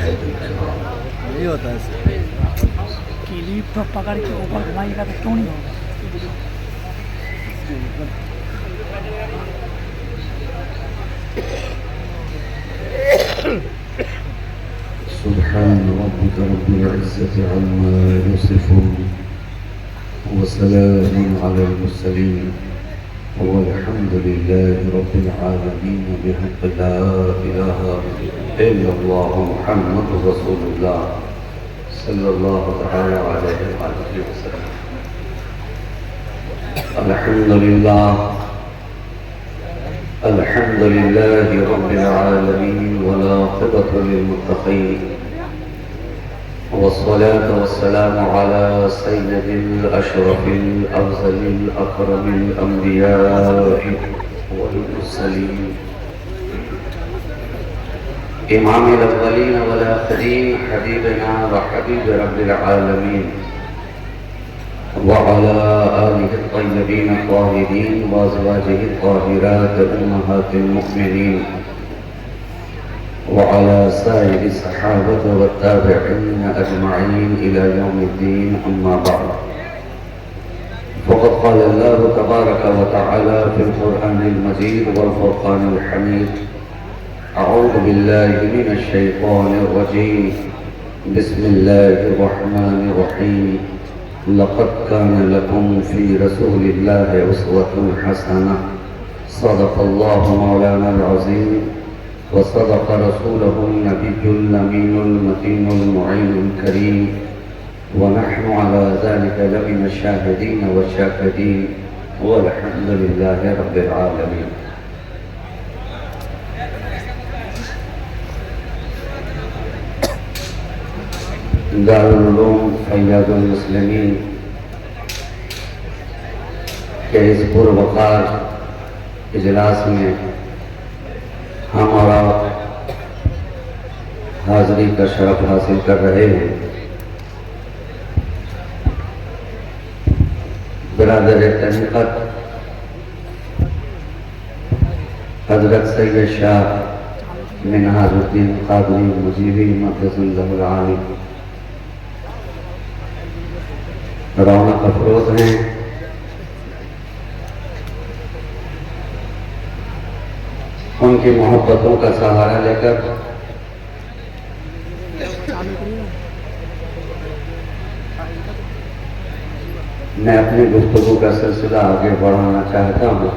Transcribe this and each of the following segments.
یہی ہوتا ہے کلپ تو پکڑ کے اوپر گھمائیے گا تو کیوں نہیں ہوگا؟ سبحان ربك رب العزة عما يصفون وسلام على المرسلين والحمد لله رب العالمين بحق لا إله إلا الله محمد رسول الله صلى الله تعالى عليه وآله وسلم. الحمد لله رب العالمين والعاقبة للمتقين والصلاة والسلام على سيد الأشرف الأفضل الأكرم الأنبياء والمرسلين إمام الأولين والآخرين حبيبنا وحبيب رب العالمين وعلى آله الطيبين الطاهرين وأزواجه الطاهرات أمهات المؤمنين وعلى سائر الصحابة والتابعين أجمعين إلى يوم الدين. أما بعد، فقد قال الله تبارك وتعالى في القرآن المجيد والفرقان الحميد: أعوذ بالله من الشيطان الرجيم، بسم الله الرحمن الرحيم. لقد كان لكم في رسول الله أسوة حسنة. صدق الله مولانا العظيم وصدق رسوله النبي الأمين المتين المعين الكريم، ونحن على ذلك لمن الشاهدين والشاكرين، والحمد لله رب العالمين. دارالعلوم فیاض المسلمین کے اس پروقار اجلاس میں ہم اور آپ حاضری کا شرف حاصل کر رہے ہیں. برادر طریقت حضرت سید شاہ منہاج الدین قادری مجیبی مقدس اللہ العالی رونق افروز ہیں. ان کی محبتوں کا سہارا لے کر میں اپنی گفتگو کا سلسلہ آگے بڑھانا چاہتا ہوں.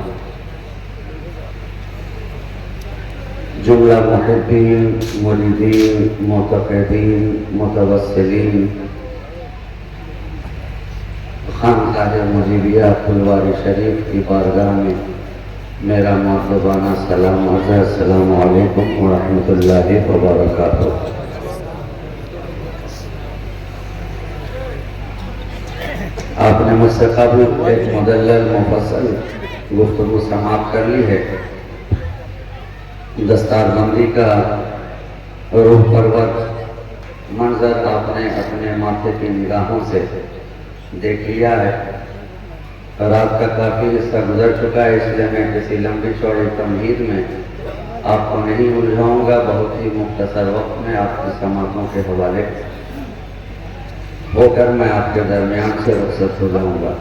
جملہ محبین، مریدین، معتقدین، متوسلین خانقاہ مجیبیہ پھلواری شریف کی بارگاہ میں میرا مؤدبانہ سلام عرض ہے. السلام علیکم ورحمۃ اللہ وبرکاتہ. آپ نے مجھ سے قبل ایک مدلل مفصل گفتگو سماعت کر لی ہے. دستار بندی کا روح پرور منظر آپ نے اپنے ماتھے کی نگاہوں سے دیکھ لیا ہے. رات کا کافی حصہ گزر چکا ہے، اس لیے میں کسی لمبی چوڑی تمہید میں آپ کو نہیں الجھاؤں گا. بہت ہی مختصر وقت میں آپ کی سماعتوں کے حوالے ہو کر میں آپ کے درمیان سے رخصت ہو جاؤں گا.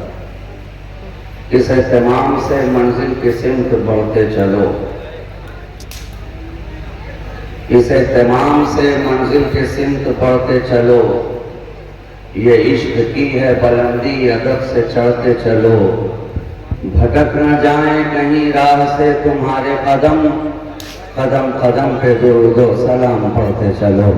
اس اہتمام سے منزل کی سمت بڑھتے چلو، اس اہتمام سے منزل کی سمت بڑھتے چلو. یہ عشق کی ہے بلندی، ادب سے چڑھتے چلو. بھٹک نہ جائیں کہیں راہ سے تمہارے قدم، قدم قدم پہ درود و سلام پڑھتے چلو.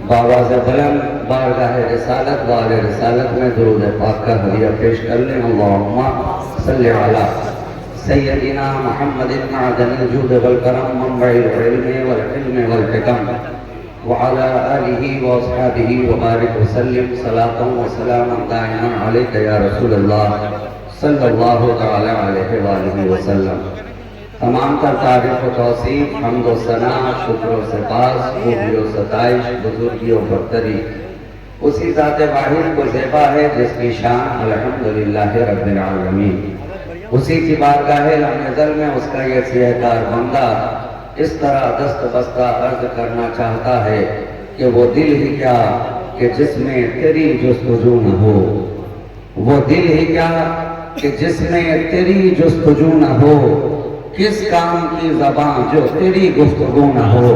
بابا سے بلند بارگاہ رسالت والے رسالت میں درود پاک کا ہدیہ پیش کر لیں. اللہم صلی علی سیدنا محمد معدن الجود والکرم منبع العلم والحلم والحکم وعلى آلہ واصحابہ وبارک وسلم صلاۃ وسلاما دائما علیک یا رسول اللہ صلی اللہ تعالی علیہ وآلہ وسلم. تمام تر تعریف و توصیف، حمد و ثنا، شکر و سپاس، خوبی و ستائش، بزرگی و برتری اسی ذات واحد کو زیبا ہے جس کی شان الحمدللہ رب العالمین. اسی کی بارگاہ لم یزل میں اس کا یہ سیہکار بندہ اس طرح دست بستہ عرض کرنا چاہتا ہے کہ وہ دل ہی کیا کہ جس میں تیری جستجو نہ ہو، وہ دل ہی کیا کہ جس میں تیری جستجو نہ ہو، کس کام کی زبان جو تیری گفتگو نہ ہو،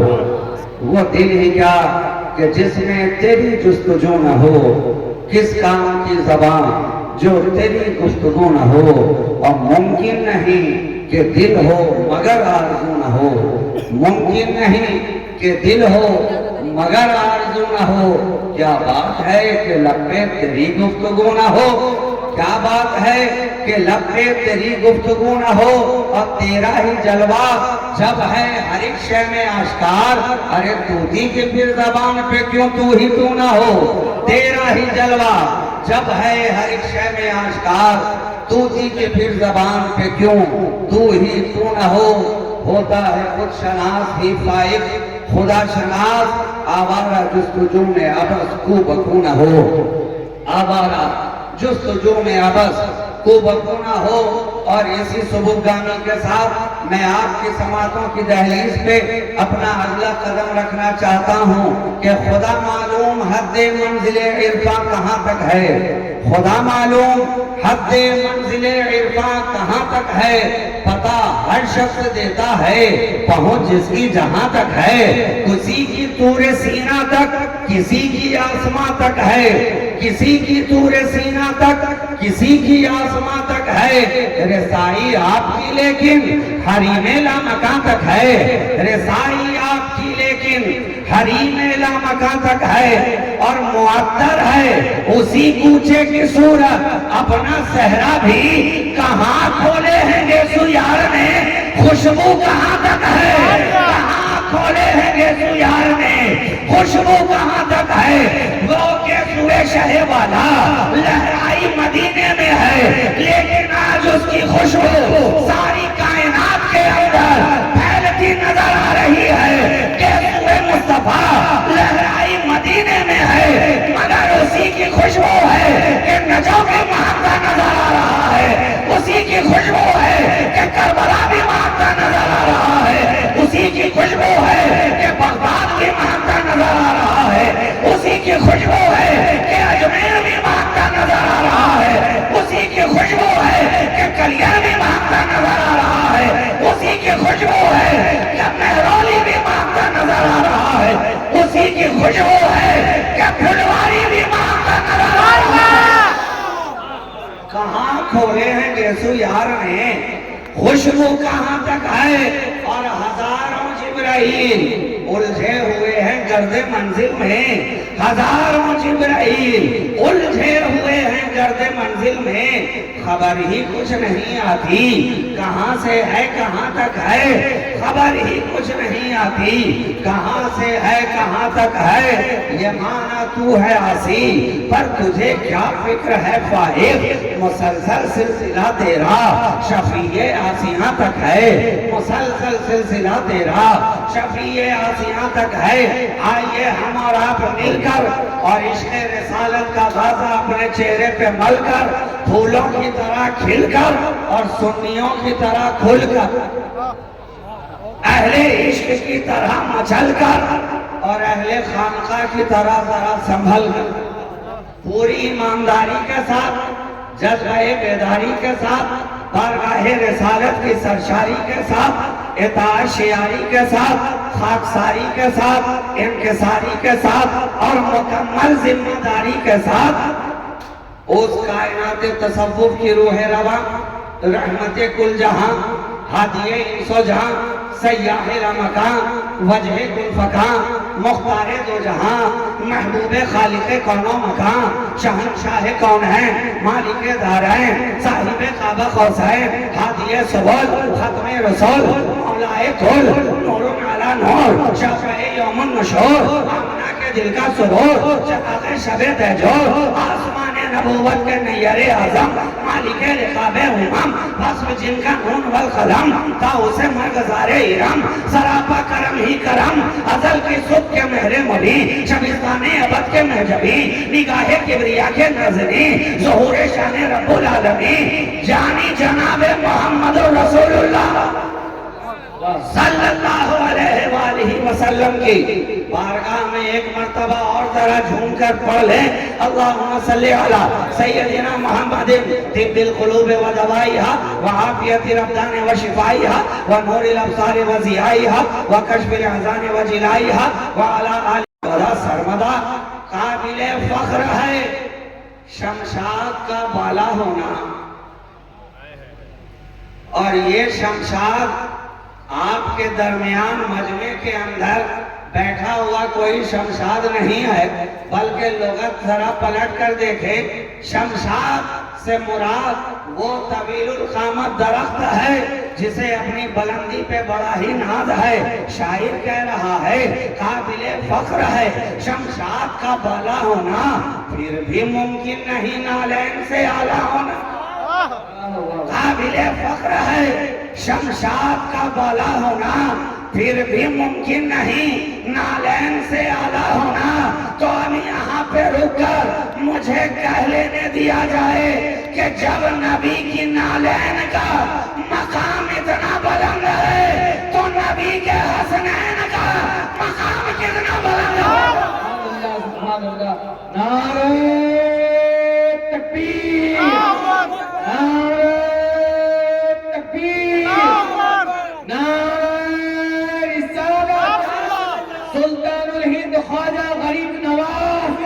وہ دل ہی کیا کہ جس میں تیری جستجو نہ ہو، کس کام کی زبان جو تیری گفتگو نہ ہو، اور ممکن نہیں کہ دل ہو مگر آرزو نہ ہو، ممکن نہیں کہ دل ہو مگر آرزو نہ ہو، کیا بات ہے کہ لب پہ تیری گفتگو نہ ہو، کیا بات ہے کہ لب پہ تیری گفتگو نہ ہو، اور تیرا ہی جلوہ جب ہے ہر ایک شے میں آشکار، ارے تو تھی کہ پھر زبان پہ کیوں تو ہی تو نہ ہو، تیرا ہی جلوہ جب ہے ہر ایک شے میں آشکار، تو تھی کہ پھر زبان پہ کیوں تو ہی تو نہ ہو، ہوتا ہے خود شناس ہی فائق خدا شناس، آوارہ جستجو میں عبث کو بکو نہ ہو، آوارہ جستجو میں عبث کو بکو نہ ہو۔ اور اسی صبحگامی کے ساتھ میں آپ کی سماعتوں کی دہلیز پہ اپنا اگلا قدم رکھنا چاہتا ہوں کہ خدا معلوم حد منزل عرفاں کہاں تک ہے، خدا معلوم حد منزل عرفاں کہاں تک ہے، پتہ ہر شخص دیتا ہے پہنچ جس کی جہاں تک ہے، کسی کی طور سینہ تک کسی کی آسماں تک ہے، کسی کی طور سینہ تک کسی کی آسماں تک ہے، رسائی آپ کی لیکن حریم لامکان تک ہے، رسائی آپ کی لیکن حریم لامکان تک ہے، اور معطر ہے اسی کوچے کی صورت اپنا صحرا بھی کہاں کھولے ہیں گیسو یار نے خوشبو کہاں تک ہے، کہاں کھولے ہیں گیسو یار نے خوشبو کہاں تک ہے، وہ گیسوے شہ والا لہرائی مدینے میں ہے، لیکن آج اس کی خوشبو ساری کائنات کے اندر پھیلتی نظر آ رہی ہے، گیسوے مصطفیٰ لہرائی مدینے میں ہے، مگر اسی کی خوشبو ہے کہ نجف بھی مہکتا نظر آ رہا ہے، اسی کی خوشبو ہے کہ کربلا بھی مہکتا نظر آ رہا ہے، اسی کی خوشبو ہے کہ بغداد بھی مہکتا نظر آ رہا ہے، اسی کی خوشبو ہے کہ اجمیر بھی مہکتا نظر آ رہا ہے، اسی کی خوشبو ہے کہ کلیان بھی مہکتا نظر آ رہا ہے، اسی کی خوشبو ہے کہ مہرولی بھی مہکتا نظر آ رہا ہے، اسی کی خوشبو ہے کہ پھلواری بھی مہکتا نظر آ رہا ہے۔ کہاں کھولے ہیں گیسو یار نے خوشبو کہاں تک ہے، اور ہزاروں جبرائیل الجھے ہوئے ہیں گرد منزل میں، ہزاروں جبرائیل الجھے ہوئے ہیں گرد منزل میں، خبر ہی کچھ نہیں آتی کہاں سے ہے کہاں تک ہے، خبر ہی کچھ نہیں آتی کہاں سے ہے کہاں تک ہے، یہ مانا تو ہے آسی پر تجھے کیا فکر ہے فائق، مسلسل سلسلہ تیرا شفیع آسیاں تک ہے، مسلسل سلسلہ تیرا شفیع آسیاں تک ہے، آئیے ہم اور آپ مل کر اور عشق رسالت کا غازہ اپنے چہرے پہ مل کر، پھولوں کی طرح کھل کر اور سنیوں کی طرح کھل کر، اہل عشق کی طرح مچل کر اور اہل خانقاہ کی طرح ذرا سنبھل کر، پوری ایمانداری کے ساتھ جذبہ بیداری کے ساتھ بارگاہ رسالت کی سرشاری کے ساتھ اطاعت شیاری کے ساتھ خاکساری کے ساتھ انکساری کے ساتھ اور مکمل ذمہ داری کے ساتھ اس کائنات تصوف کی روح رواں رحمت کل جہاں ہادی انس و جہاں سیاح لامکان وجہ کل فکان مختار دو جہاں محبوب خالق کون و مکان شہنشاہ کون ہے مالک دارین صاحب قاب قوسین ہادی سبل ختم رسول مولائے کل نور علی نور شفع یوم النشور آمنہ کے دل کا سرور چراغ شب تہجور آسمان نبوت کے نیر اعظم مالک رقاب امم بسم جن کا نون والقلم تا اسے مرغزار ارم سراپا کرم ہی کرم ازل کی صبح کے مہر مبین شبستان ابد کے محجبی نگاہ کبریا کے نظری ظہور شان رب العالمین جانی جناب محمد رسول اللہ صلی اللہ علیہ وآلہ وسلم کی بارگاہ میں ایک مرتبہ اور ذرا جھوم کر پڑھ لیں اللہم صلی علی سیدنا محمد طب القلوب و دوائیہا و عافیت الابدان و شفائیہا و نور الابصار و ضیائیہا و کشف الاحزان و جلائیہا و علی آلہ سرمدہ قابل فخر ہے شمشاد کا بالا ہونا، اور یہ شمشاد آپ کے درمیان مجمع کے اندر بیٹھا ہوا کوئی شمشاد نہیں ہے، بلکہ لغت ذرا پلٹ کر دیکھیں، شمشاد سے مراد وہ طویل القامت درخت ہے جسے اپنی بلندی پہ بڑا ہی ناز ہے۔ شاعر کہہ رہا ہے قابل فخر ہے شمشاد کا بالا ہونا، پھر بھی ممکن نہیں نالین سے اعلیٰ ہونا۔ قابل فخر ہے شمشاد کا بالا ہونا، پھر بھی ممکن نہیں نالین سے اعلیٰ ہونا۔ تو اب یہاں پہ رک کر مجھے کہہ لینے دیا جائے کہ جب نبی کی نالین کا مقام اتنا بلند ہے تو نبی کے حسنین کا مقام کتنا بلند ہے؟ نعرہ تکبیر، نعرہ تکبیر، نعرہ رسالت، سلطان الہند خواجہ غریب نواز،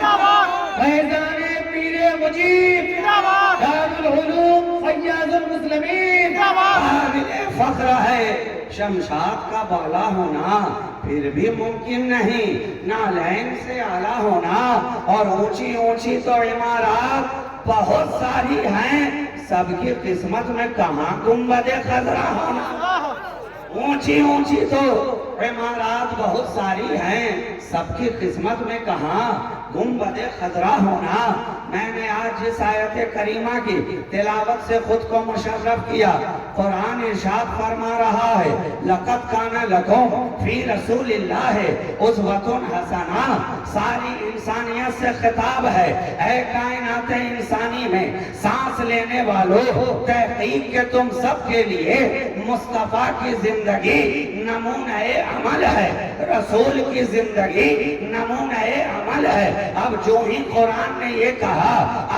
فیضان پیر مجیب، دارالعلوم فیاض المسلمین۔ قابل فخر ہے شمشاد کا بالا ہونا، پھر بھی ممکن نہیں نالین سے اعلیٰ ہونا، اور اونچی اونچی تو عمارات بہت ساری ہیں، سب کی قسمت میں کہاں گنبد خضرا ہونا۔ اونچی اونچی تو عمارات بہت ساری ہیں، سب کی قسمت میں کہاں گنبد خضرا ہونا۔ میں نے آج جس آیت کریمہ کی تلاوت سے خود کو مشرف کیا، قرآن ارشاد فرما رہا ہے لَقَدْ كَانَ لَكُمْ فِي رَسُولِ اللَّهِ أُسْوَةٌ حَسَنَةٌ، ساری انسانیت سے خطاب ہے، اے کائنات انسانی میں سانس لینے والوں، تحقیق کہ تم سب کے لیے مصطفیٰ کی زندگی نمونہ عمل ہے، رسول کی زندگی نمونہ عمل ہے۔ اب جو ہی قرآن نے یہ کہا،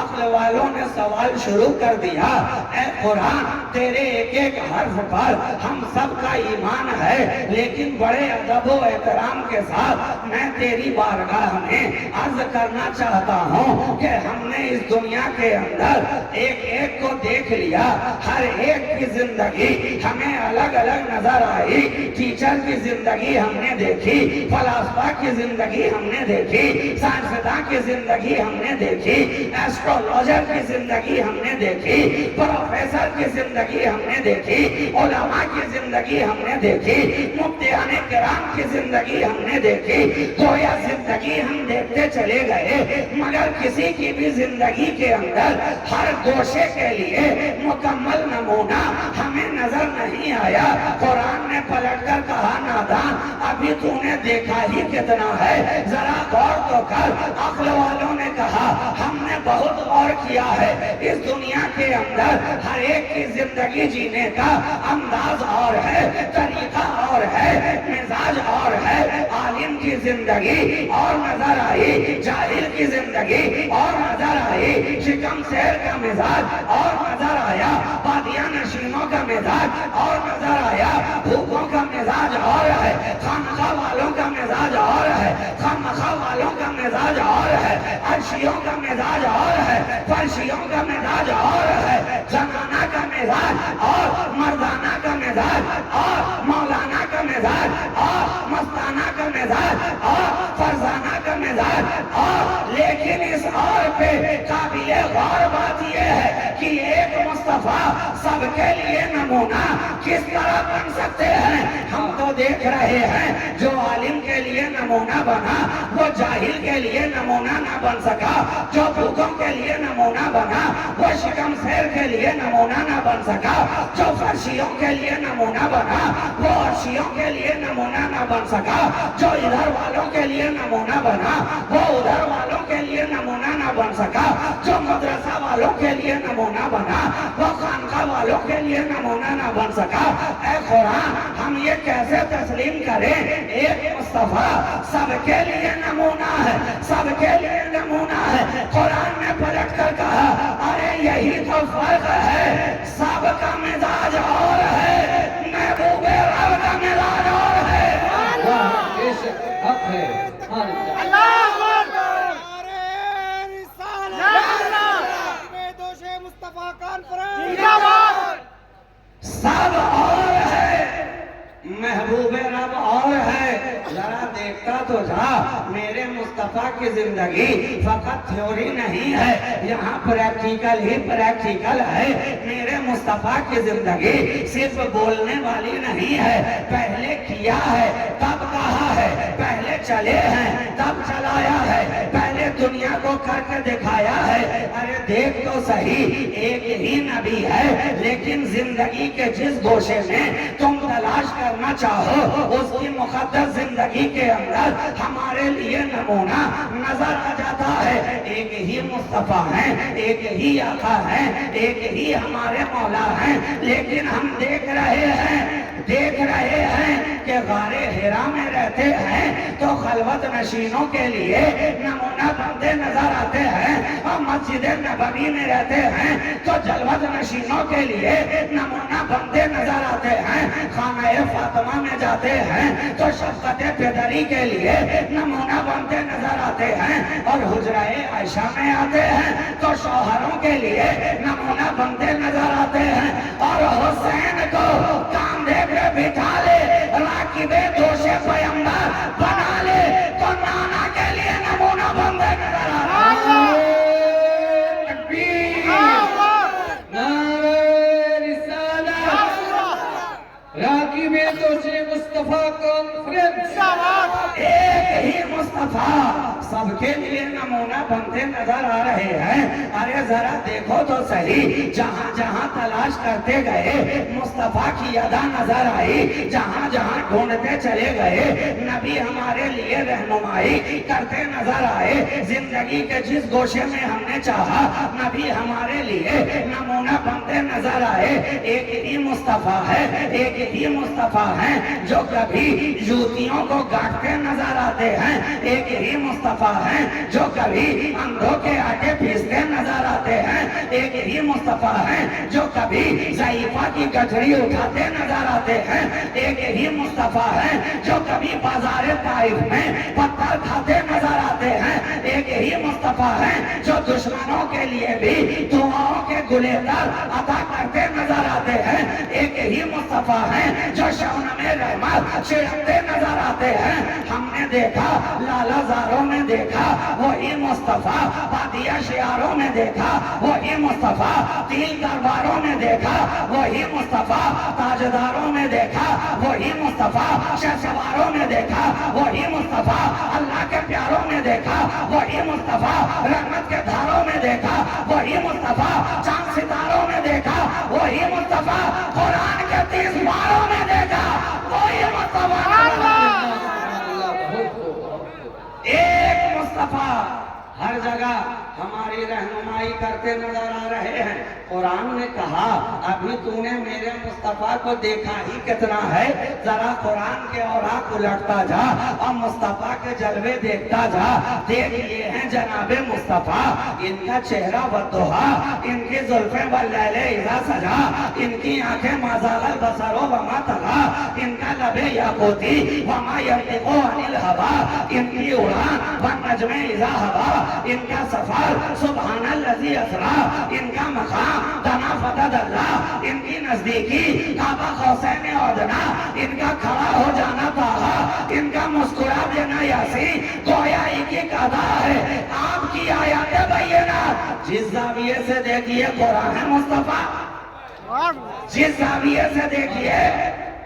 عقل والوں نے سوال شروع کر دیا، اے قرآن تیرے ایک ایک حرف پر ہم سب کا ایمان ہے، لیکن بڑے ادب و احترام کے ساتھ میں تیری بارگاہ میں عرض کرنا چاہتا ہوں کہ ہم نے اس دنیا کے اندر ایک ایک کو دیکھ لیا، ہر ایک کی زندگی ہمیں الگ الگ نظر آئی، ٹیچر کی زندگی ہم نے دیکھی، فلاسفہ کی زندگی ہم نے دیکھی، سائنسداں کی زندگی ہم نے دیکھی، ایسٹرولوجر کی زندگی ہم نے دیکھی، پروفیسر کی زندگی ہم نے دیکھی، علماء کی زندگی ہم نے دیکھی، مفتیان کرام کی زندگی ہم نے دیکھی، گویا زندگی ہم دیکھتے چلے گئے، مگر کسی کی بھی زندگی کے اندر ہر گوشے کے لیے مکمل نمونہ ہمیں نظر نہیں آیا۔ قرآن نے پلٹ کر کہا نادان ابھی تو نے دیکھا ہی کتنا ہے، ذرا غور تو کر۔ عقل والوں نے کہا ہم نے بہت غور کیا ہے، اس دنیا کے اندر ہر ایک کی زندگی جینے کا انداز اور ہے، طریقہ اور ہے، مزاج اور ہے۔ عالم کی زندگی اور نظر آئی، جاہل کی زندگی اور نظر آئی، شکم سیر کا مزاج اور نظر آیا، بادیاں نشینوں کا مزاج اور نظر آیا، بھوکوں کا مزاج اور ہے، خانقاہ والوں کا مزاج اور ہے، خانقاہ والوں کا مزاج اور ہے، عرشیوں کا مزاج اور ہے، فرشیوں کا مزاج اور ہے، زنانہ کا مزاج اور مردانہ کا مزاج اور مولانا کا مزاج اور مستانہ کا مزاج اور فرزانہ کا مزاج اور، لیکن اس اور پہ قابل غور بات یہ ہے کہ ایک مصطفیٰ سب کے لیے نمونہ کس طرح بن سکتے ہیں؟ ہم تو کو دیکھ رہے ہیں، جو عالم کے لیے نمونہ بنا وہ جاہل کے لیے نمونہ نہ بن سکا، جو بھوکوں کے لیے نمونہ بنا وہ شکم سیر کے لیے نمونہ نہ بن سکا، جو فرشیوں کے لیے نمونہ بنا وہ عرشیوں کے لیے نمونہ نہ بن سکا، جو ادھر والوں کے لیے نمونہ بنا وہ ادھر والوں کے لیے نمونہ نہ بن سکا، جو مدرسہ والوں کے لیے نمونہ بنا وہ خانقاہ والوں کے لیے نمونہ نہ بن سکا۔ اے قرآن، ہم یہ کیسے تسلیم کریں؟ ایک مصطفیٰ سب کے لیے نمونہ ہے، سب کے لیے نمونہ ہے۔ قرآن نے پلٹ کر کہا ارے یہی تو فرق ہے، سب کا مزاج اور ہے، محبوب رب کا مزاج اور ہے۔ حق ہے سب اور ہے، محبوب رب اور ہے۔ ذرا دیکھتا تو جا، میرے مصطفیٰ کی زندگی فقط تھیوری نہیں ہے، یہاں پریکٹیکل ہی پریکٹیکل ہے۔ میرے مصطفیٰ کی زندگی صرف بولنے والی نہیں ہے، پہلے کیا ہے تب کہا ہے، پہلے چلے ہیں تب چلایا ہے، پہلے دنیا کو کر کے دکھایا ہے۔ ارے دیکھ تو صحیح، ایک ہی نبی ہے، لیکن زندگی کے جس گوشے میں تم تلاش کرنا چاہو اس کی مقدس زندگی کے اندر ہمارے لیے نمونہ نظر آ جاتا ہے۔ ایک ہی مصطفیٰ ہیں، ایک ہی آقا ہیں، ایک ہی ہمارے مولا ہیں، لیکن ہم دیکھ رہے ہیں کہ غار حرا میں رہتے ہیں تو خلوت نشینوں کے لیے نمونہ بنتے نظر آتے ہیں، اور مسجد نبوی میں رہتے ہیں تو جلوت نشینوں کے لیے نمونہ بنتے نظر آتے ہیں، خانہ فاطمہ میں جاتے ہیں تو شفقت پدری کے لیے نمونہ بنتے نظر آتے ہیں، اور حجرہ عائشہ میں آتے ہیں تو شوہروں کے لیے نمونہ بنتے نظر آتے ہیں، اور حسین کو کاندھے پہ بٹھا لے، راکب دوش پیمبر بنا لے تو نانا کے لیے نمونہ بنتے نظر آتے ہیں۔ راکب دوش مصطفیٰ کانفرنس، ایک ہی مصطفیٰ سب کے لیے نمونہ بنتے نظر آ رہے ہیں۔ ارے ذرا دیکھو تو صحیح، جہاں جہاں تلاش کرتے گئے مصطفیٰ کی ادا نظر آئی، جہاں جہاں ڈھونڈتے چلے گئے نبی ہمارے لیے رہنمائی کرتے نظر آئے۔ زندگی کے جس گوشے میں ہم نے چاہا نبی ہمارے لیے نمونہ بنتے نظر آئے۔ ایک ہی مصطفیٰ ہے، ایک ہی مصطفیٰ ہیں جو کبھی جوتیوں کو گاٹتے نظر آتے ہیں، ایک ہی مصطفیٰ ہیں جو کبھی اندھوں کے آٹے پیستے نظر آتے ہیں، ایک ہی مصطفیٰ ہیں جو کبھی ضعیفہ کی گٹھری اٹھاتے نظر آتے ہیں، ایک ہی مصطفیٰ ہیں جو کبھی بازار طائف میں پتھر کھاتے نظر آتے ہیں، ایک ہی مصطفیٰ ہیں جو دشمنوں کے لیے بھی دعاؤں کے گلے در عطا کرتے نظر آتے ہیں، ایک ہی مصطفیٰ ہیں جو شونم رحمت چھڑکتے نظر آتے ہیں۔ ہم نے دیکھا لالا زاروں میں دیکھا وہی مصطفیٰ، بادیہ شیاروں میں دیکھا وہی مصطفیٰ، تین درباروں میں دیکھا وہی مصطفیٰ، تاجداروں میں دیکھا وہی مصطفیٰ، شہسواروں میں دیکھا وہی مصطفیٰ، اللہ کے پیاروں میں دیکھا وہی مصطفیٰ، رحمت کے دھاروں میں دیکھا وہی مصطفیٰ، چاند ستاروں میں دیکھا وہی مصطفیٰ، قرآن کے 30 باروں میں دیکھا وہی مصطفیٰ۔ ایک مصطفیٰ ہر جگہ ہماری رہنمائی کرتے نظر آ رہے ہیں۔ قرآن نے کہا ابھی تو نے میرے مصطفیٰ کو دیکھا ہی کتنا ہے، ذرا قرآن کے اوراق الٹتا جا اور مصطفیٰ کے جلوے دیکھتا جا۔ دیکھ یہ ہیں جناب مصطفیٰ، ان کا چہرہ والضحا، ان کی زلفیں واللیل اذا سجا، ان کی آنکھیں ما زاغ البصر وما طغی، ان کا لب یاقوتی وما ینطق عن الہوی، ان کی اڑان والنجم اذا ہوا، ان کا سفر سبحان الذی اسری، ان کا مقام دنا فتد اللہ، ان کی نزدیکی کعبہ قوسین ادنی، ان کا کھڑا ہو جانا طٰہٰ، ان کا مسکرا دینا یاسین، گویا ایک ہی ادا ہے آپ کی آیات بینات۔ جس زاویے سے دیکھیے قرآن ہے مصطفیٰ، جس زاویے سے دیکھیے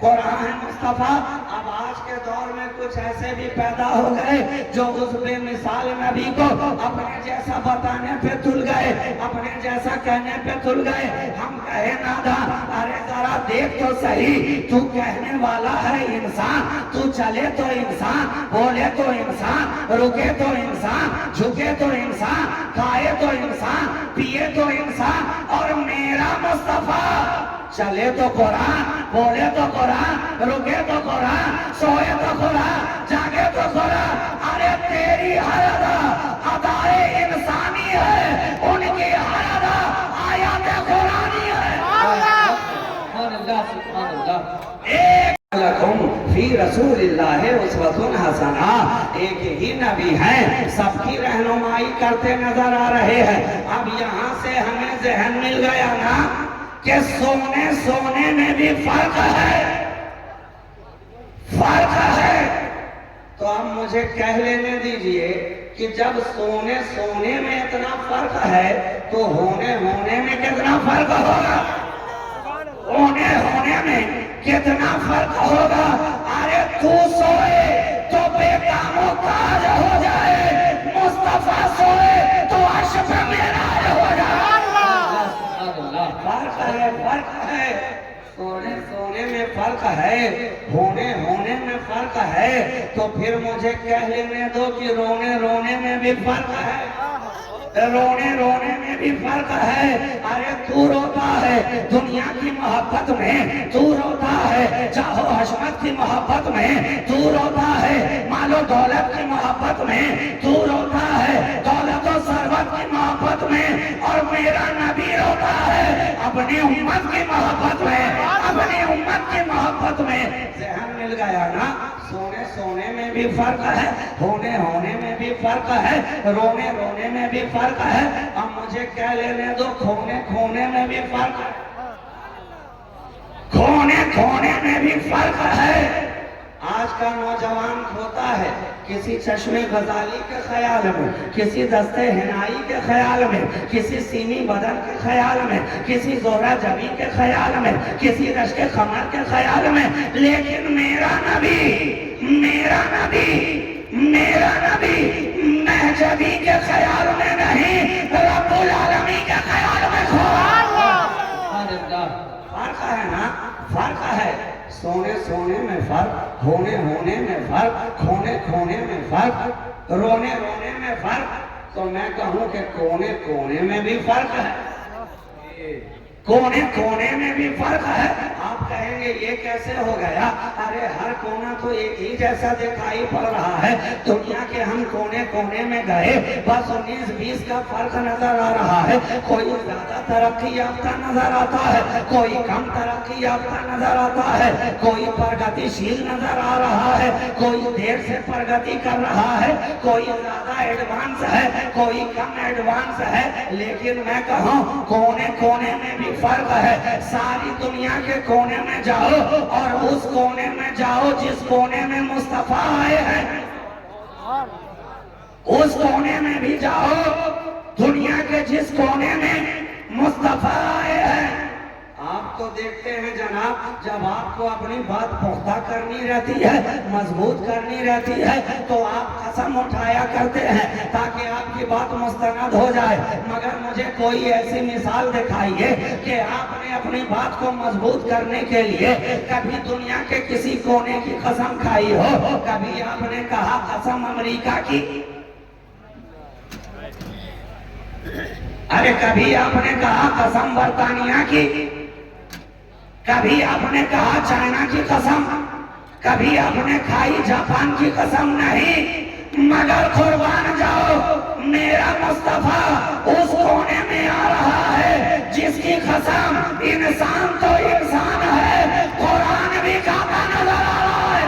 قرآن ہے مصطفیٰ۔ اب آج کے دور میں کچھ ایسے بھی پیدا ہو گئے جو اس بے مثال نبی کو اپنے جیسا بتانے پہ تل گئے، اپنے جیسا کہنے پہ تل گئے۔ ہم کہے نادا ارے ذرا دیکھ تو صحیح، تو کہنے والا ہے انسان، تو چلے تو انسان، بولے تو انسان، رکے تو انسان، جھکے تو انسان، کھائے تو انسان، پیے تو انسان، اور میرا مصطفیٰ چلے تو قرآن، بولے تو قرآن، رکے تو قرآن، سوئے تو قرآن، جاگے تو قرآن۔ ارے تیری ہر ادا ادائے انسانی ہے، ان کی ہر ادا آیات قرآنی ہے۔ ایک لکم فی رسول اللہ اسوۃ حسنہ، ایک ہی نبی ہیں، سب کی رہنمائی کرتے نظر آ رہے ہیں۔ اب یہاں سے ہمیں ذہن مل گیا نا کہ سونے میں بھی فرق ہے، فرق ہے۔ تو اب مجھے کہہ لینے دیجئے کہ جب سونے میں اتنا فرق ہے تو ہونے میں کتنا فرق ہوگا؟ ہونے میں کتنا فرق ہوگا؟ ارے تو سوئے تو بے کام و کاج ہو جائے، مصطفیٰ سوئے تو عرش پہ معراج ہو جائے۔ فرق ہے، سونے میں فرق ہے، ہونے میں فرق ہے۔ تو پھر مجھے کہہ لینے دو کہ رونے میں بھی فرق ہے، رونے میں بھی فرق ہے۔ ارے تو روتا ہے دنیا کی محبت میں، تو روتا ہے چاہو حشمت کی محبت میں، تو روتا ہے مال و دولت کی محبت میں، تو روتا ہے دولت و ثروت کی محبت میں، اور میرا نبی روتا ہے اپنی امت کی محبت میں، اپنی امت کی محبت میں۔ ذہن مل گیا نا؟ سونے میں بھی فرق ہے، ہونے میں بھی فرق ہے، رونے میں بھی فرق ہے۔ اب مجھے کہہ لینے دو کھونے میں بھی فرق ہے، کھونے میں بھی فرق ہے۔ آج کا نوجوان کھوتا ہے کسی چشمے غزالی کے خیال میں، کسی دستے ہنائی کے خیال میں، کسی سیمی بدن کے خیال میں، کسی زہرہ جبی کے خیال میں، کسی رشک خمر کے خیال میں۔ لیکن میرا نبی مہجبی کے خیال میں نہیں، رب العالمین کے خیال میں کھوتا۔ فرق ہے نا؟ فرق ہے، سونے میں فرق، ہونے میں فرق، کھونے میں فرق، رونے میں فرق۔ تو میں کہوں کہ کونے میں بھی فرق ہے، کونے میں بھی فرق ہے۔ آپ کہیں گے یہ کیسے ہو گیا؟ ارے ہر کونا تو ایک ہی جیسا دکھائی پڑ رہا ہے۔ دنیا کے ہم کونے میں گئے، بس 19-20 کا فرق نظر آ رہا ہے۔ کوئی زیادہ ترقی یافتہ نظر آتا ہے، کوئی کم ترقی یافتہ نظر آتا ہے، کوئی پرگتی شیل نظر آ رہا ہے، کوئی دیر سے پرگتی کر رہا ہے، کوئی زیادہ ایڈوانس ہے، کوئی کم ایڈوانس ہے۔ لیکن میں کہوں کونے میں بھی فرق ہے۔ ساری دنیا کے کونے میں جاؤ اور اس کونے میں جاؤ جس کونے میں مصطفیٰ آئے ہیں، اس کونے میں بھی جاؤ دنیا کے جس کونے میں مصطفیٰ آئے ہیں۔ آپ تو دیکھتے ہیں جناب، جب آپ کو اپنی بات پختہ کرنی رہتی ہے، مضبوط کرنی رہتی ہے، تو آپ قسم اٹھایا کرتے ہیں تاکہ آپ کی بات مستند ہو جائے۔ مگر مجھے کوئی ایسی مثال دکھائیے کہ آپ نے اپنی بات کو مضبوط کرنے کے لیے کبھی دنیا کے کسی کونے کی قسم کھائی ہو، کبھی آپ نے کہا قسم امریکہ کی، ارے کبھی آپ نے کہا قسم برطانیہ کی، کبھی آپ نے کہا چائنا کی قسم، کبھی آپ نے کھائی جاپان کی قسم؟ نہیں۔ مگر قربان جاؤ میرا مصطفیٰ اس کونے میں آ رہا ہے جس کی قسم انسان تو انسان ہے، قرآن بھی کہتا نظر آ رہا ہے۔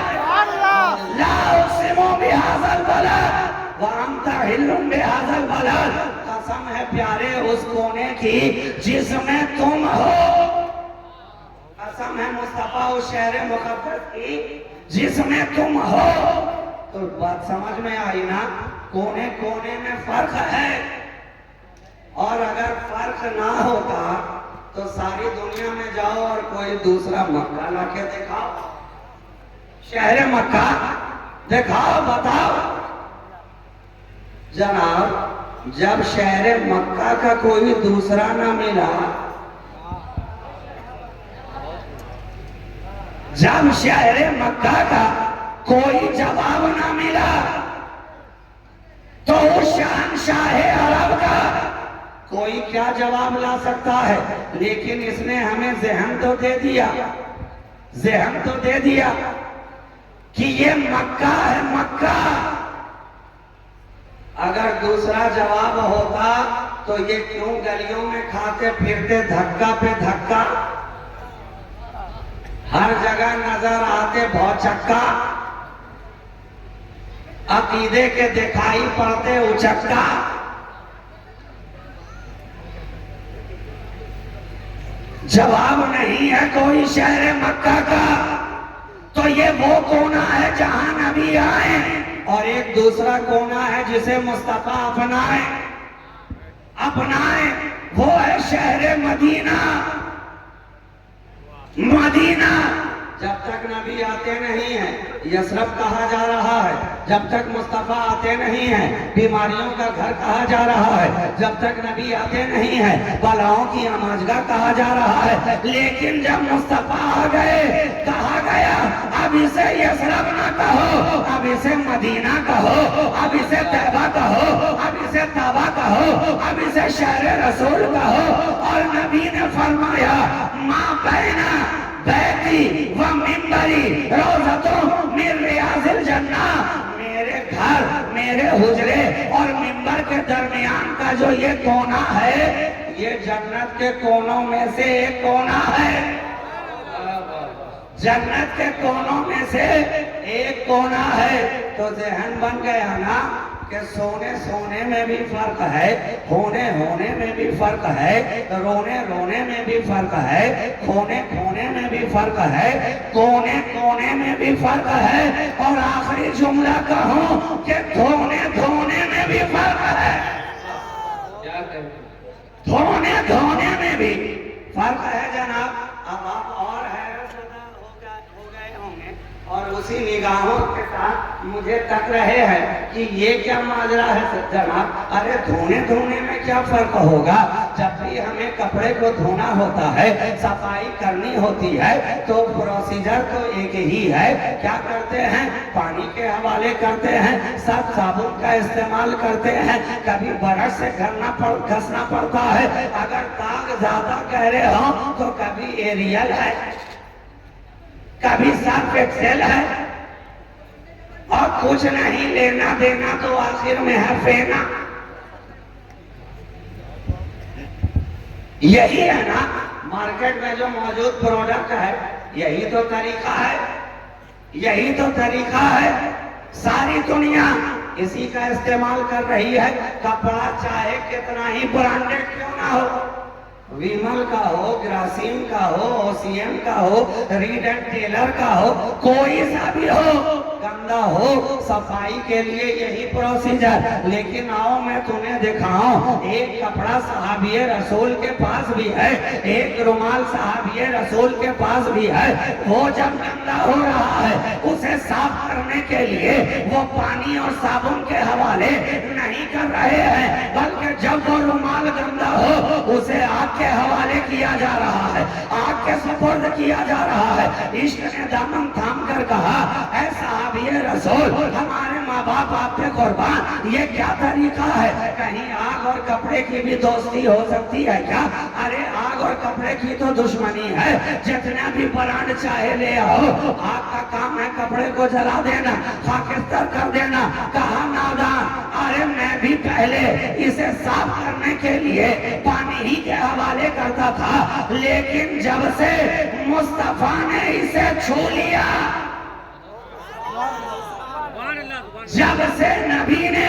لا اقسم بہذا البلد وانت حل بہذا البلد، قسم ہے پیارے اس کونے کی جس میں تم ہو، قسم ہے مصطفیٰ اس شہر مقدس کی جس میں تم ہو۔ تو بات سمجھ میں آئی نا؟ کونے میں فرق ہے، اور اگر فرق نہ ہوتا تو ساری دنیا میں جاؤ اور کوئی دوسرا مکہ لا کے دکھاؤ، شہر مکہ دکھاؤ، بتاؤ جناب۔ جب شہر مکہ کا کوئی دوسرا نہ ملا، جب شہر مکہ کا کوئی جواب نہ ملا تو اس شہنشاہ عرب کا کوئی کیا جواب لا سکتا ہے؟ لیکن اس نے ہمیں ذہن تو دے دیا، ذہن تو دے دیا کہ یہ مکہ ہے، مکہ۔ اگر دوسرا جواب ہوتا تو یہ کیوں گلیوں میں کھاتے پھرتے دھکا پہ دھکا، ہر جگہ نظر آتے بھوچکا، عقیدے کے دکھائی پڑتے اچکا۔ جواب نہیں ہے کوئی شہر مکہ کا، تو یہ وہ کونا ہے جہاں نبی آئے، اور ایک دوسرا کونا ہے جسے مصطفیٰ اپنائے، وہ ہے شہر مدینہ۔ مدینہ جب تک نبی آتے نہیں ہیں یثرب کہا جا رہا ہے، جب تک مصطفیٰ آتے نہیں ہیں بیماریوں کا گھر کہا جا رہا ہے، جب تک نبی آتے نہیں ہیں بلاؤں کی آماجگاہ کہا جا رہا ہے۔ لیکن جب مصطفیٰ آ گئے کہا گیا اب اسے یثرب نہ کہو، اب اسے مدینہ کہو، اب اسے طیبہ کہو، اب اسے طابہ کہو، اب اسے شہر رسول کہو۔ اور نبی نے فرمایا ما بین بیتی و منبری روضۃ من ریاض الجنہ، میرے گھر، میرے حجرے اور منبر کے درمیان کا جو یہ کونا ہے یہ جنت کے کونوں میں سے ایک کونا ہے، جنت کے کونوں میں سے ایک کونا ہے۔ تو ذہن بن گیا نا کہ سونے میں بھی فرق ہے، ہونے میں بھی فرق ہے، رونے میں بھی فرق ہے، کھونے میں بھی فرق ہے، کونے میں بھی فرق ہے، اور آخری جملہ کہوں کہ دھونے میں بھی فرق ہے، دھونے میں بھی فرق ہے جناب۔ اب آپ اور حیرت زدہ ہو گئے ہوں گے اور اسی نگاہوں کے ساتھ مجھے تک رہے ہیں کہ یہ کیا ماجرا ہے جناب۔ ارے دھونے میں کیا فرق ہوگا؟ جب بھی ہمیں کپڑے کو دھونا ہوتا ہے، صفائی کرنی ہوتی ہے تو پروسیجر تو ایک ہی ہے۔ کیا کرتے ہیں؟ پانی کے حوالے کرتے ہیں، سب صابن کا استعمال کرتے ہیں، کبھی برش سے گھسنا پڑتا ہے، اگر داغ زیادہ گہرے ہوں تو کبھی ایریل ہے، کبھی سرف ایکسل ہے، اور کچھ نہیں لینا دینا تو آخر میں ہے فینا۔ یہی ہے نا مارکیٹ میں جو موجود پروڈکٹ ہے، یہی تو طریقہ ہے، یہی تو طریقہ ہے۔ ساری دنیا اسی کا استعمال کر رہی ہے۔ کپڑا چاہے کتنا ہی برانڈڈ کیوں نہ ہو، ویمل کا ہو، گراسیم کا ہو، اوسیم کا ہو، ریڈ اینڈ ٹیلر کا ہو، کوئی سا بھی ہو، گندا ہو، صفائی کے لیے یہی پروسیجر۔ لیکن آؤ میں تمہیں دکھاؤں، ایک کپڑا صحابی رسول کے پاس بھی ہے، ایک رومال صحابی رسول کے پاس بھی ہے۔ وہ جب گندا ہو رہا ہے اسے صاف کرنے کے لیے وہ پانی اور صابن کے حوالے نہیں کر رہے ہیں، بلکہ جب وہ رومال گندا ہو اسے آگ کے حوالے کیا جا رہا ہے، آگ کے سپرد کیا جا رہا ہے۔ عشق نے دامن تھام کر کہا اے صحابی رسول، ہمارے ماں باپ آپ پہ قربان، یہ کیا طریقہ ہے؟ کہیں آگ اور کپڑے کی بھی دوستی ہو سکتی ہے کیا؟ ارے آگ اور کپڑے کی تو دشمنی ہے، جتنا بھی برانڈ چاہے لے آؤ، آگ کا کام ہے کپڑے کو جلا دینا، خاکستر کر دینا۔ کہا نادان، ارے میں بھی پہلے اسے صاف کرنے کے لیے پانی ہی کے حوالے کرتا تھا، لیکن جب سے مصطفیٰ نے اسے چھو لیا، جب سے نبی نے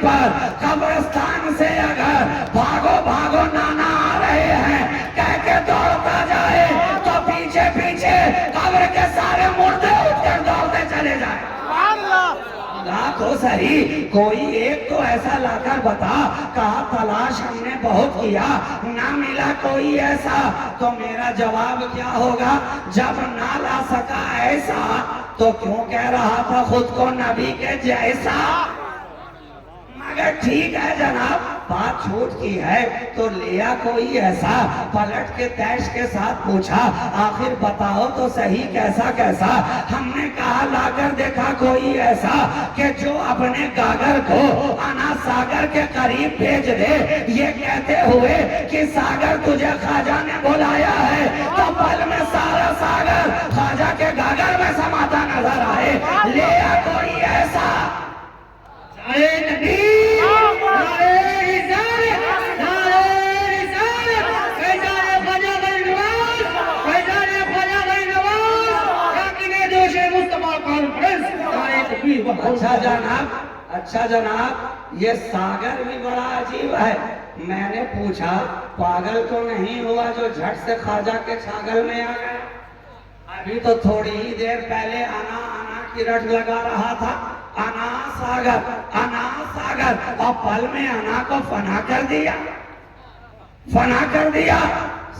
پر قبرستان سے اگر بھاگو بھاگو نانا آ رہے ہیں کہہ کے دوڑتا جائے تو پیچھے پیچھے قبر کے سارے مردے اٹھ کر دوڑتے چلے جائیں. تو صحیح کوئی ایک تو ایسا لا کر بتا. کہا تلاش ہم نے بہت کیا نہ ملا کوئی ایسا. تو میرا جواب کیا ہوگا؟ جب نہ لا سکا ایسا تو کیوں کہہ رہا تھا خود کو نبی کے جیسا؟ مگر ٹھیک ہے جناب بات چھوٹ کی ہے تو لیا کوئی ایسا. پلٹ کے تیش کے ساتھ پوچھا آخر بتاؤ تو صحیح کیسا کیسا. ہم نے کہا لا کر دیکھا کوئی ایسا کہ جو اپنے گاگر کو انا ساگر کے قریب بھیج دے یہ کہتے ہوئے کہ ساگر تجھے خواجہ نے بلایا ہے تو پل میں سارا ساگر خواجہ کے گاگر میں سماتا نظر آئے. لیا کوئی ایسا. اے نبی اچھا جناب یہ ساگر بھی بڑا عجیب ہے. میں نے پوچھا پاگل تو نہیں ہوا جو جھٹ سے خواجہ کے چھاگل میں آ گیا؟ ابھی تو تھوڑی ہی دیر پہلے انا انا کی رٹ لگا رہا تھا. انا ساگر اور پل میں انا کو فنا کر دیا.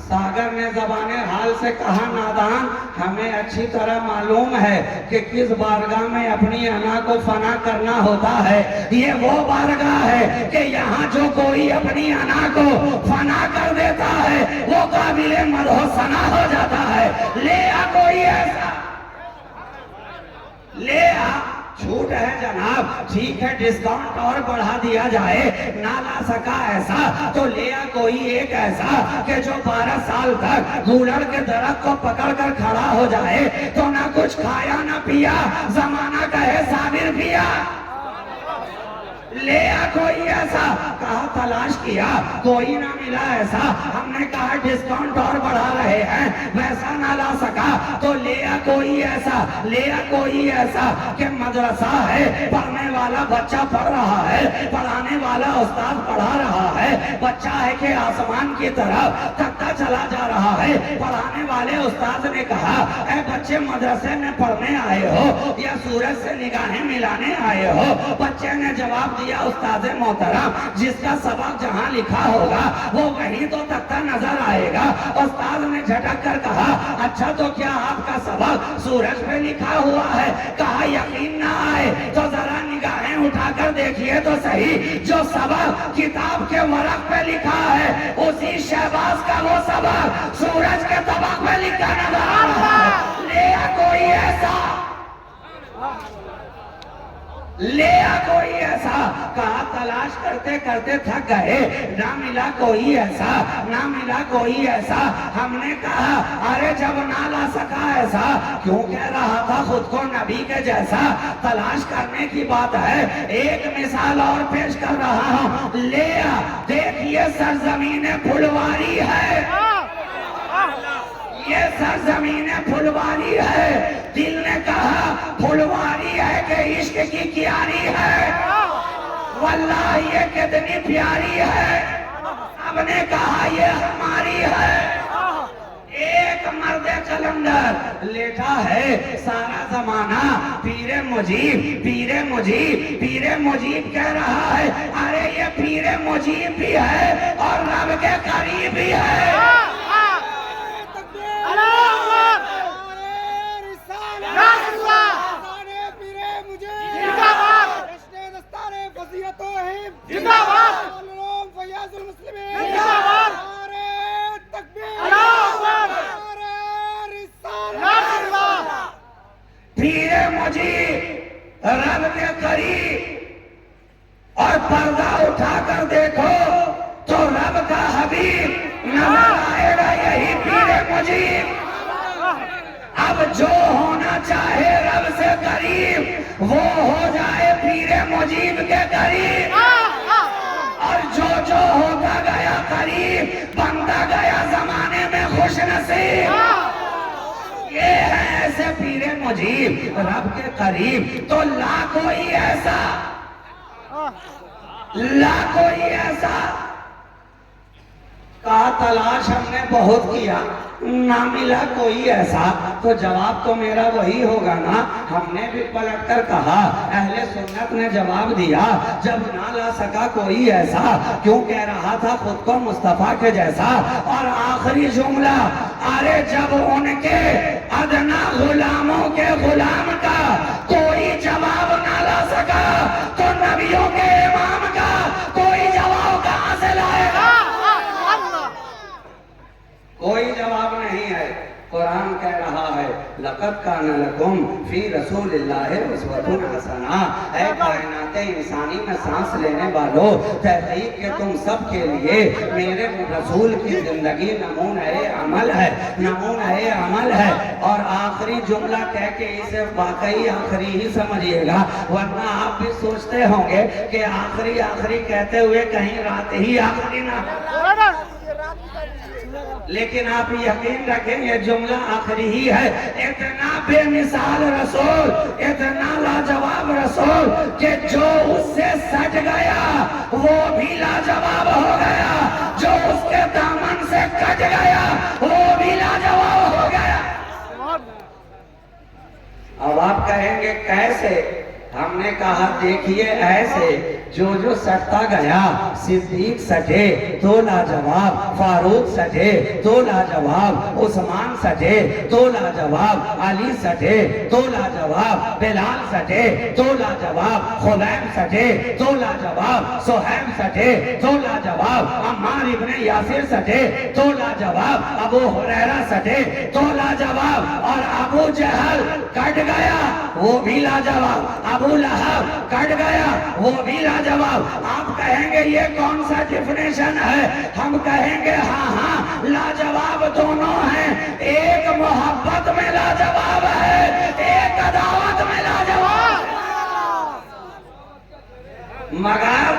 ساگر نے زبان حال سے کہا نادان ہمیں اچھی طرح معلوم ہے کہ کس بارگاہ میں اپنی انا کو فنا کرنا ہوتا ہے. یہ وہ بارگاہ ہے کہ یہاں جو کوئی اپنی انا کو فنا کر دیتا ہے وہ قابل مدح و ثنا ہو جاتا ہے. لے آ کوئی ایسا. لے آ. چھوٹ ہے جناب ٹھیک ہے ڈسکاؤنٹ اور بڑھا دیا جائے. نہ لا سکا ایسا تو لیا کوئی ایک ایسا کہ جو 12 سال تک گولڑ کے درخت کو پکڑ کر کھڑا ہو جائے تو نہ کچھ کھایا نہ پیا زمانہ کہے صابر پیا. لیا کوئی ایسا. کہا تلاش کیا کوئی نہ ملا ایسا. ہم نے کہا ڈسکاؤنٹ اور بڑھا رہے ہیں ویسا نہ لا سکا تو لیا کوئی ایسا. لیا کوئی ایسا کہ مدرسہ ہے پڑھنے والا بچہ پڑھ رہا ہے پڑھانے والا استاد پڑھا رہا ہے. بچہ ہے کہ آسمان کی طرف تکتا چلا جا رہا ہے. پڑھانے والے استاد نے کہا اے بچے مدرسے میں پڑھنے آئے ہو یا سورج سے نگاہیں ملانے آئے ہو؟ بچے نے جواب دیا استاد محترم جس کا سبق جہاں لکھا ہوگا وہ وہیں تو تکتا نظر آئے گا. استاد نے جھٹک کر کہا اچھا تو کیا آپ کا سبق سورج پہ لکھا ہوا ہے؟ کہا یقین نہ آئے تو ذرا نگاہیں اٹھا کر دیکھیے تو صحیح جو سبق کتاب کے ورق پہ لکھا ہے اسی شہباز کا وہ سبق سورج کے طبق پہ لکھا نظر آ رہا ہے. لیا کوئی ایسا. لیا کوئی ایسا. کہا تلاش کرتے کرتے تھک گئے نہ ملا کوئی ایسا نہ ملا کوئی ایسا. ہم نے کہا ارے جب نہ لا سکا ایسا کیوں کہہ رہا تھا خود کو نبی کے جیسا؟ تلاش کرنے کی بات ہے. ایک مثال اور پیش کر رہا ہوں. لیا دیکھیے سرزمین پھلواری ہے یہ سرزمین پھلواری ہے. دل نے کہا پھلواری ہے کہ عشق کی کیاری ہے. واللہ یہ کتنی پیاری ہے. اب نے کہا یہ ہماری ہے. ایک مرد قلندر لیٹا ہے سارا زمانہ پیر مجیب پیر مجیب پیر مجیب کہہ رہا ہے ارے یہ پیر مجیب بھی ہے اور رب کے قریب بھی ہے. پیر مجیب رب کے قریب اور پردہ اٹھا کر دیکھو تو رب کا حبیب نظر آئے گا یہی پیر مجیب. اب جو ہونا چاہے رب سے قریب وہ ہو جائے پیر مجیب کے قریب اور جو ہوتا گیا قریب بنتا گیا زمانے میں خوش نصیب. یہ ہے ایسے پیر مجیب رب کے قریب تو لا کوئی ایسا کہا تلاش ہم نے بہت کیا نہ ملا کوئی ایسا، تو جواب تو میرا وہی ہوگا نا، ہم نے بھی پلٹ کر کہا، اہل سنت نے جواب دیا جب نہ لا سکا کوئی ایسا، کیوں کہہ رہا تھا خود کو مصطفیٰ کے جیسا؟ اور آخری جملہ، ارے جب ان کے ادنا غلاموں کے غلام کا کوئی جواب نہ لا سکا تو نبیوں کے امام کا کوئی جواب کہاں سے لائے گا؟ کوئی جواب نہیں ہے۔ قرآن کہہ رہا ہے لَقَدْ كَانَ لَكُمْ فِي رَسُولِ اللَّهِ أُسْوَةٌ حَسَنَةٌ، اے کائنات انسانی میں سانس لینے والوں، تحقیق کہ تم سب کے لیے میرے رسول کی زندگی نمونہ عمل ہے، نمونہ عمل ہے۔ اور آخری جملہ کہہ کے اسے واقعی آخری ہی سمجھیے گا، ورنہ آپ بھی سوچتے ہوں گے کہ آخری کہتے ہوئے کہیں رات ہی آخری نہ، لیکن آپ یقین رکھیں یہ جملہ آخری ہی ہے۔ اتنا بے مثال رسول، اتنا لاجواب رسول کہ جو اس سے سٹ گیا وہ بھی لاجواب ہو گیا، جو اس کے دامن سے کٹ گیا وہ بھی لاجواب ہو گیا۔ اب آپ کہیں گے کیسے؟ ہم نے کہا دیکھیے ایسے، جو سٹتا گیا، صدیق سٹے تو لاجواب، فاروق سٹے تو لاجواب، عثمان سٹے تو لاجواب، علی سٹے تو لاجواب، بلال سٹے تو لاجواب، خبیب سٹے تو لاجواب، سہیب سٹے تو لاجواب، عمار ابن یاسر سٹے تو لاجواب، ابو ہریرہ سٹے تو لاجواب، اور ابو جہل کٹ گیا وہ بھی لاجواب، ابو لہب کٹ گیا وہ بھی لاجواب۔ آپ کہیں گے یہ کون سا ڈیفینیشن ہے؟ ہم کہیں گے ہاں لاجواب دونوں ہیں، ایک محبت میں لاجواب ہے، ایک عداوت میں لاجواب، مگر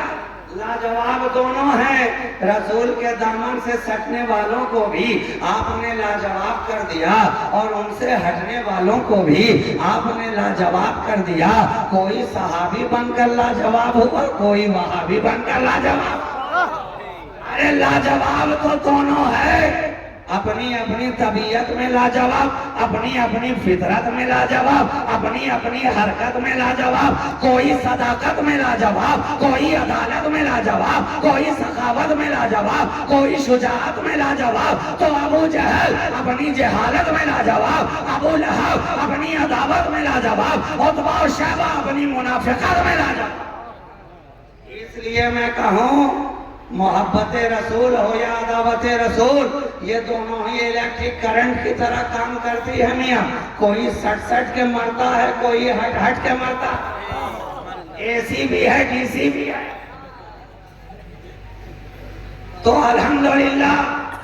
لاجواب دونوں ہیں۔ رسول کے دامن سے سٹنے والوں کو بھی آپ نے لاجواب کر دیا اور ان سے ہٹنے والوں کو بھی آپ نے لاجواب کر دیا۔ کوئی صحابی بن کر لاجواب ہوا، کوئی وہابی بن کر لاجواب۔ ارے لاجواب تو دونوں ہے، اپنی اپنی طبیعت میں لاجواب، اپنی اپنی فطرت میں لاجواب، اپنی اپنی حرکت میں لاجواب، کوئی صداقت میں لاجواب، کوئی عدالت میں لاجواب، کوئی سخاوت میں لاجواب، کوئی شجاعت میں لاجواب۔ تو ابو جہل اپنی جہالت میں لاجواب، ابو لہب اپنی عداوت میں لاجواب، عتبہ و شیبہ اپنی منافقت میں لاجواب۔ اس لیے میں کہوں محبت رسول ہو یا عداوت رسول، یہ دونوں ہی الیکٹرک کرنٹ کی طرح کام کرتی ہے میاں۔ کوئی سٹ کے مرتا ہے، کوئی ہٹ کے مرتا ہے، اے سی بھی ہے، ڈی سی بھی ہے۔ تو الحمدللہ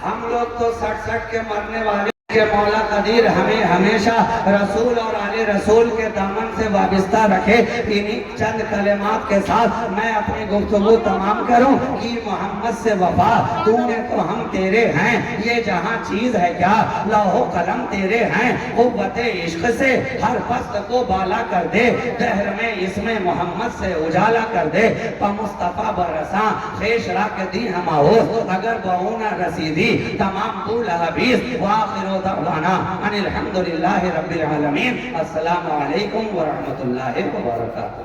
ہم لوگ تو سٹ کے مرنے والے کہ مولا قدیر ہمیں ہمیشہ رسول اور آل رسول کے دامن سے وابستہ رکھے۔ انہی چند کلمات کے ساتھ میں اپنی گفتگو تمام کروں کہ محمد سے وفا، تو نے تو ہم تیرے ہیں، یہ جہاں چیز ہے کیا، لوح و قلم تیرے ہیں، قوت عشق سے ہر فصل کو بالا کر دے، دہر میں اسم محمد سے اجالا کر دے، پا مصطفیٰ برساں خیش را کے دی ہماؤ، اگر بہونا رسیدی تمام طول حبیث، وآخر دعوانا ان الحمدللہ رب العالمین۔ السلام علیکم ورحمۃ اللہ وبرکاتہ۔